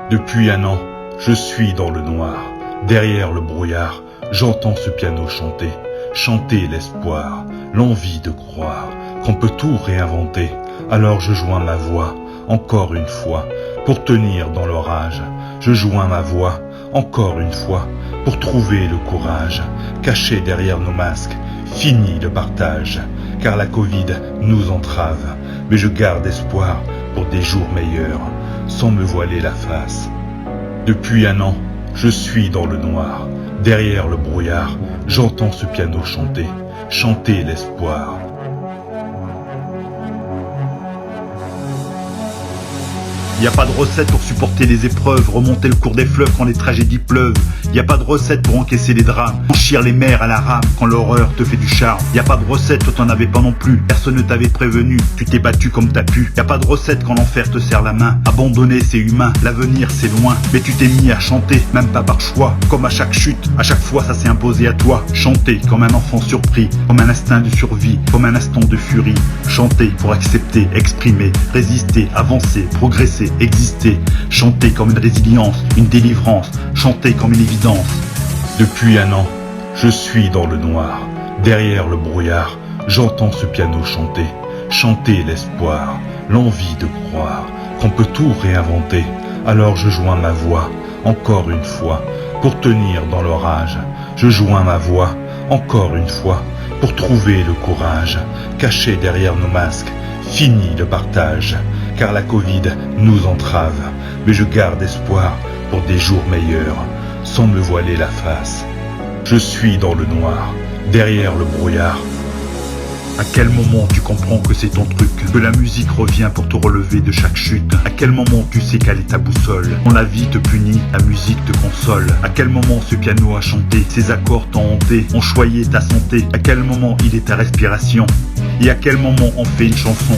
Depuis un an, je suis dans le noir. Derrière le brouillard, j'entends ce piano chanter. Chanter l'espoir, l'envie de croire qu'on peut tout réinventer. Alors je joins ma voix, encore une fois, pour tenir dans l'orage. Je joins ma voix, encore une fois, pour trouver le courage. Caché derrière nos masques, fini le partage. Car la Covid nous entrave, mais je garde espoir pour des jours meilleurs, sans me voiler la face. Depuis un an, je suis dans le noir. Derrière le brouillard, j'entends ce piano chanter. Chanter l'espoir. Y a pas de recette pour supporter les épreuves, remonter le cours des fleuves quand les tragédies pleuvent. Y a pas de recette pour encaisser les drames, franchir les mers à la rame quand l'horreur te fait du charme. Y a pas de recette, toi t'en avais pas non plus, personne ne t'avait prévenu, tu t'es battu comme t'as pu. Y a pas de recette quand l'enfer te serre la main, abandonner c'est humain, l'avenir c'est loin. Mais tu t'es mis à chanter, même pas par choix, comme à chaque chute, à chaque fois ça s'est imposé à toi. Chanter comme un enfant surpris, comme un instinct de survie, comme un instant de furie. Chanter pour accepter, exprimer, résister, avancer, progresser, exister, chanter comme une résilience, une délivrance, chanter comme une évidence. Depuis un an, je suis dans le noir. Derrière le brouillard, j'entends ce piano chanter. Chanter l'espoir, l'envie de croire qu'on peut tout réinventer. Alors je joins ma voix, encore une fois, pour tenir dans l'orage. Je joins ma voix, encore une fois, pour trouver le courage. Caché derrière nos masques, fini le partage. Car la Covid nous entrave, mais je garde espoir pour des jours meilleurs, sans me voiler la face. Je suis dans le noir, derrière le brouillard. À quel moment tu comprends que c'est ton truc, que la musique revient pour te relever de chaque chute? À quel moment tu sais quelle est ta boussole? Quand la vie te punit, la musique te console. À quel moment ce piano a chanté, ses accords t'ont hanté, ont choyé ta santé? À quel moment il est ta respiration? Et à quel moment on fait une chanson?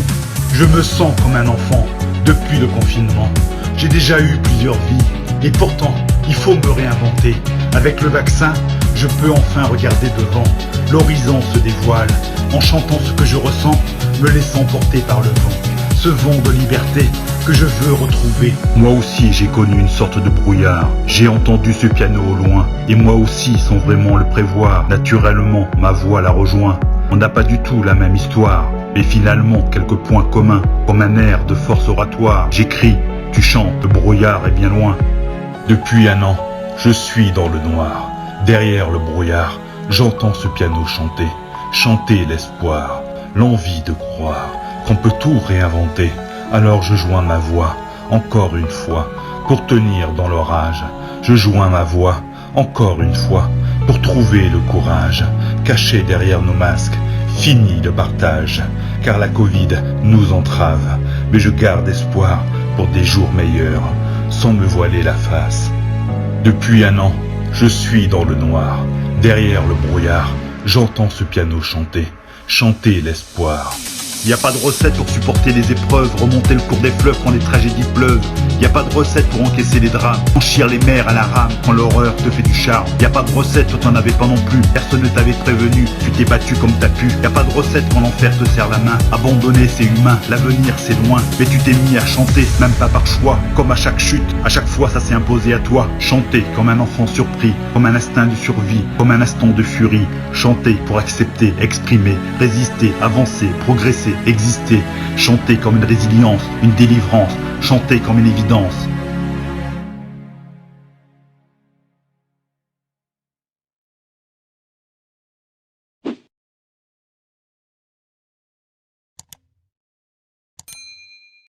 Je me sens comme un enfant depuis le confinement. J'ai déjà eu plusieurs vies et pourtant il faut me réinventer. Avec le vaccin, je peux enfin regarder devant. L'horizon se dévoile en chantant ce que je ressens, me laissant porter par le vent. Ce vent de liberté que je veux retrouver. Moi aussi j'ai connu une sorte de brouillard. J'ai entendu ce piano au loin et moi aussi sans vraiment le prévoir. Naturellement ma voix la rejoint. On n'a pas du tout la même histoire, mais finalement quelques points communs, comme un air de force oratoire. J'écris, tu chantes, le brouillard est bien loin. Depuis un an, je suis dans le noir. Derrière le brouillard, j'entends ce piano chanter. Chanter l'espoir, l'envie de croire qu'on peut tout réinventer. Alors je joins ma voix, encore une fois, pour tenir dans l'orage. Je joins ma voix, encore une fois, pour trouver le courage. Caché derrière nos masques, fini le partage. Car la Covid nous entrave, mais je garde espoir pour des jours meilleurs, sans me voiler la face. Depuis un an, je suis dans le noir. Derrière le brouillard, j'entends ce piano chanter. Chanter l'espoir. Y a pas de recette pour supporter les épreuves, remonter le cours des fleuves quand les tragédies pleuvent. Y a pas de recette pour encaisser les drames, franchir les mers à la rame quand l'horreur te fait du charme. Y a pas de recette, toi t'en avais pas non plus, personne ne t'avait prévenu, tu t'es battu comme t'as pu. Y a pas de recette quand l'enfer te serre la main, abandonner c'est humain, l'avenir c'est loin. Mais tu t'es mis à chanter, même pas par choix, comme à chaque chute, à chaque fois ça s'est imposé à toi. Chanter comme un enfant surpris, comme un instinct de survie, comme un instant de furie. Chanter pour accepter, exprimer, résister, avancer, progresser, exister, chanter comme une résilience, une délivrance, chanter comme une évidence.